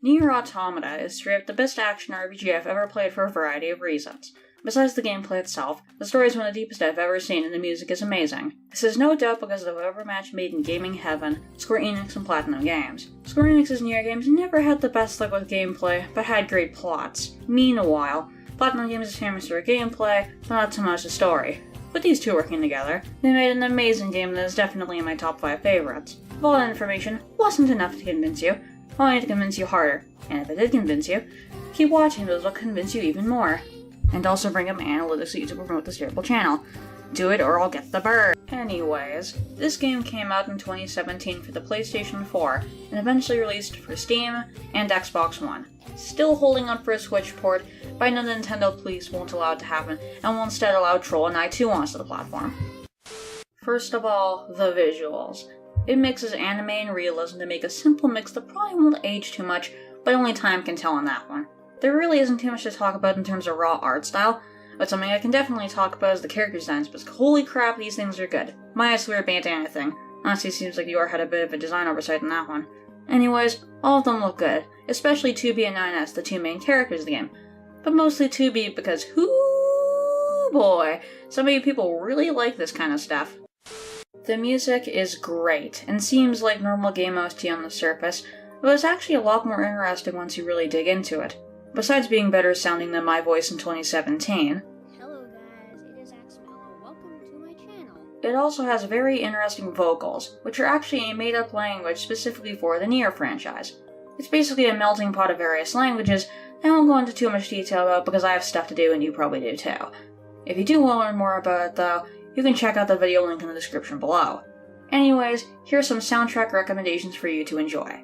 NieR Automata is straight up the best action RPG I've ever played for a variety of reasons. Besides the gameplay itself, the story is one of the deepest I've ever seen and the music is amazing. This is no doubt because of the whatever match made in gaming heaven, Square Enix and Platinum Games. Square Enix's NieR games never had the best luck with gameplay, but had great plots. Meanwhile, Platinum Games is famous for gameplay, but not so much the story. With these two working together, they made an amazing game that is definitely in my top 5 favorites. If all that information wasn't enough to convince you, I need to convince you harder, and if it did convince you, keep watching, those will convince you even more. And also bring up my analytics so you to promote this terrible channel. Do it or I'll get the bird. Anyways, this game came out in 2017 for the PlayStation 4, and eventually released for Steam and Xbox One. Still holding on for a Switch port, but I know the Nintendo police won't allow it to happen, and will instead allow Troll and I2 onto the platform. First of all, the visuals. It mixes anime and realism to make a simple mix that probably won't age too much, but only time can tell on that one. There really isn't too much to talk about in terms of raw art style, but something I can definitely talk about is the character designs, because holy crap, these things are good. Minus the weird bandana thing. Honestly, it seems like you had a bit of a design oversight in that one. Anyways, all of them look good, especially 2B and 9S, the two main characters of the game. But mostly 2B because, hoo boy, some of you people really like this kind of stuff. The music is great, and seems like normal game OST on the surface, but it's actually a lot more interesting once you really dig into it. Besides being better sounding than my voice in 2017, hello guys, it is Axemmela, welcome to my channel. It also has very interesting vocals, which are actually a made-up language specifically for the NieR franchise. It's basically a melting pot of various languages, I won't go into too much detail about because I have stuff to do and you probably do too. If you do want to learn more about it though, you can check out the video link in the description below. Anyways, here are some soundtrack recommendations for you to enjoy.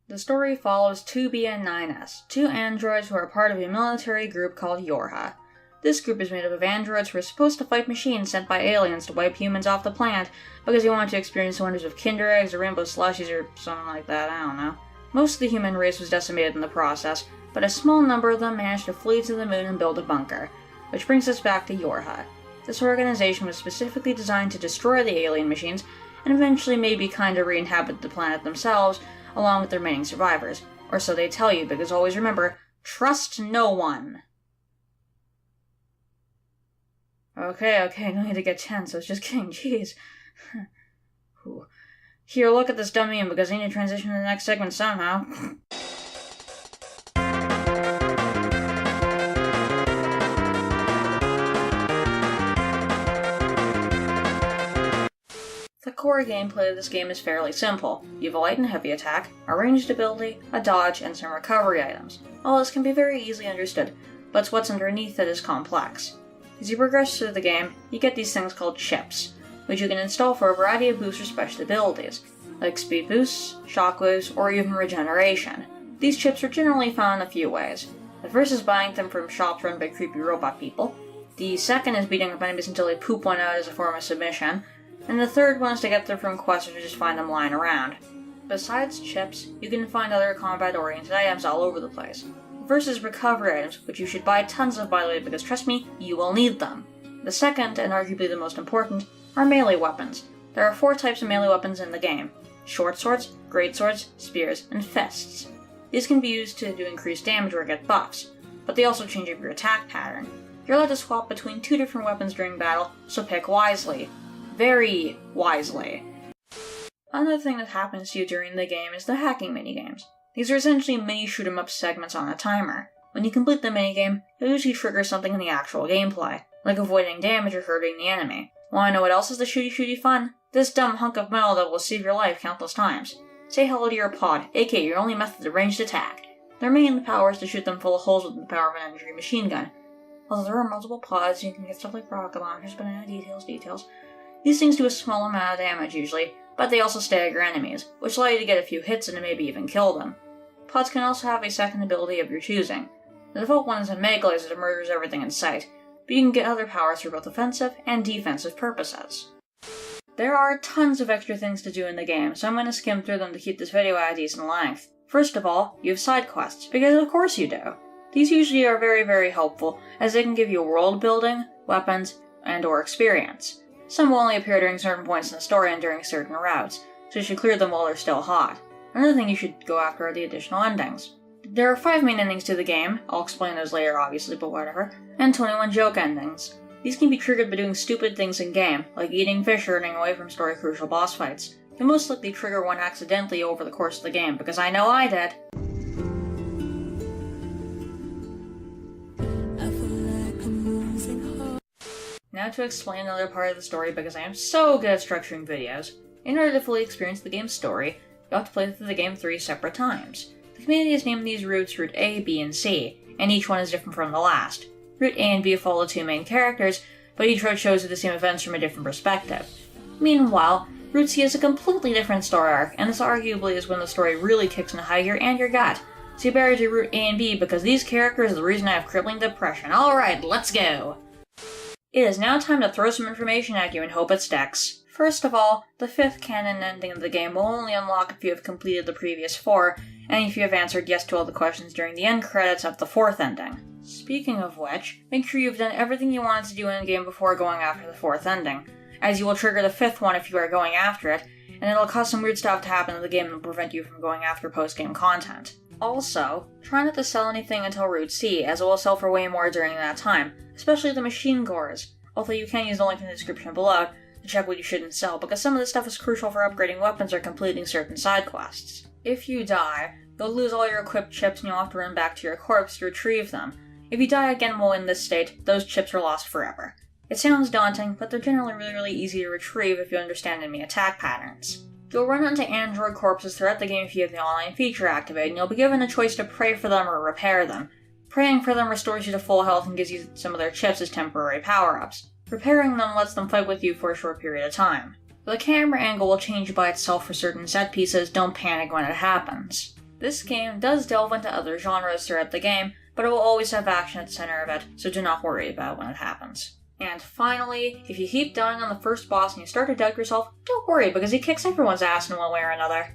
The story follows 2B and 9S, two androids who are part of a military group called Yorha. This group is made up of androids who are supposed to fight machines sent by aliens to wipe humans off the planet because they want to experience the wonders of Kinder Eggs or Rainbow Slushies or something like that, I don't know. Most of the human race was decimated in the process, but a small number of them managed to flee to the moon and build a bunker. Which brings us back to Yorha. This organization was specifically designed to destroy the alien machines and eventually maybe kinda re-inhabit the planet themselves along with the remaining survivors. Or so they tell you, because always remember, trust no one! Okay, no need to get tense, I was just kidding, jeez. Here, look at this dummy in because I need to transition to the next segment somehow. The core gameplay of this game is fairly simple. You have a light and heavy attack, a ranged ability, a dodge, and some recovery items. All this can be very easily understood, but it's what's underneath that is complex. As you progress through the game, you get these things called chips, which you can install for a variety of boosts or special abilities, like speed boosts, shockwaves, or even regeneration. These chips are generally found in a few ways. The first is buying them from shops run by creepy robot people, the second is beating up enemies until they poop one out as a form of submission, and the third one is to get them from quests or just find them lying around. Besides chips, you can find other combat-oriented items all over the place. The first is recovery items, which you should buy tons of by the way because trust me, you will need them. The second, and arguably the most important, are melee weapons. There are 4 types of melee weapons in the game: short swords, great swords, spears, and fists. These can be used to do increased damage or get buffs, but they also change up your attack pattern. You're allowed to swap between 2 different weapons during battle, so pick wisely. Very wisely. Another thing that happens to you during the game is the hacking minigames. These are essentially mini shoot-em-up segments on a timer. When you complete the minigame, you'll usually trigger something in the actual gameplay, like avoiding damage or hurting the enemy. Wanna know what else is the shooty fun? This dumb hunk of metal that will save your life countless times. Say hello to your pod, aka your only method of ranged attack. Their main power is to shoot them full of holes with the power of an energy machine gun. Although there are multiple pods, you can get stuff like rocket launchers, but details. These things do a small amount of damage usually, but they also stagger enemies, which allow you to get a few hits and maybe even kill them. Pods can also have a second ability of your choosing. The default one is a mega laser that murders everything in sight, but you can get other powers for both offensive and defensive purposes. There are tons of extra things to do in the game, so I'm going to skim through them to keep this video at a decent length. First of all, you have side quests, because of course you do. These usually are very helpful, as they can give you world building, weapons, and/or experience. Some will only appear during certain points in the story and during certain routes, so you should clear them while they're still hot. Another thing you should go after are the additional endings. There are 5 main endings to the game, I'll explain those later obviously, but whatever, and 21 joke endings. These can be triggered by doing stupid things in-game, like eating fish or running away from story-crucial boss fights. You'll most likely trigger one accidentally over the course of the game, because I know I did. Now to explain another part of the story, because I am so good at structuring videos. In order to fully experience the game's story, you have to play through the game 3 separate times. The community has named these routes Route A, B, and C, and each one is different from the last. Route A and B follow the 2 main characters, but each route shows you the same events from a different perspective. Meanwhile, Route C is a completely different story arc, and this arguably is when the story really kicks into high gear and your gut. So you better do Route A and B, because these characters are the reason I have crippling depression. Alright, let's go! It is now time to throw some information at you and hope it sticks. First of all, the 5th canon ending of the game will only unlock if you have completed the previous 4, and if you have answered yes to all the questions during the end credits of the 4th ending. Speaking of which, make sure you've done everything you wanted to do in the game before going after the 4th ending, as you will trigger the 5th one if you are going after it, and it'll cause some weird stuff to happen in the game that will prevent you from going after post-game content. Also, try not to sell anything until Route C, as it will sell for way more during that time, especially the machine cores, although you can use the link in the description below to check what you shouldn't sell, because some of this stuff is crucial for upgrading weapons or completing certain side quests. If you die, you'll lose all your equipped chips and you'll have to run back to your corpse to retrieve them. If you die again while in this state, those chips are lost forever. It sounds daunting, but they're generally really easy to retrieve if you understand enemy attack patterns. You'll run into android corpses throughout the game if you have the online feature activated, and you'll be given a choice to pray for them or repair them. Praying for them restores you to full health and gives you some of their chips as temporary power-ups. Repairing them lets them fight with you for a short period of time. The camera angle will change by itself for certain set pieces, don't panic when it happens. This game does delve into other genres throughout the game, but it will always have action at the center of it, so do not worry about when it happens. And finally, if you keep dying on the first boss and you start to doubt yourself, don't worry, because he kicks everyone's ass in one way or another.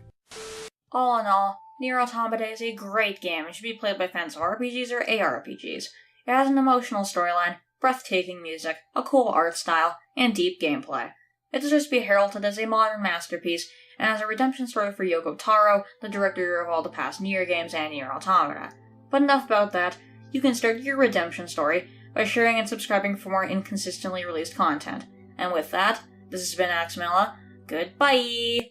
All in all, NieR Automata is a great game and should be played by fans of RPGs or ARPGs. It has an emotional storyline, breathtaking music, a cool art style, and deep gameplay. It deserves to be heralded as a modern masterpiece, and as a redemption story for Yoko Taro, the director of all the past NieR games and NieR Automata. But enough about that, you can start your redemption story by sharing and subscribing for more inconsistently released content. And with that, this has been Axemmela. Goodbye!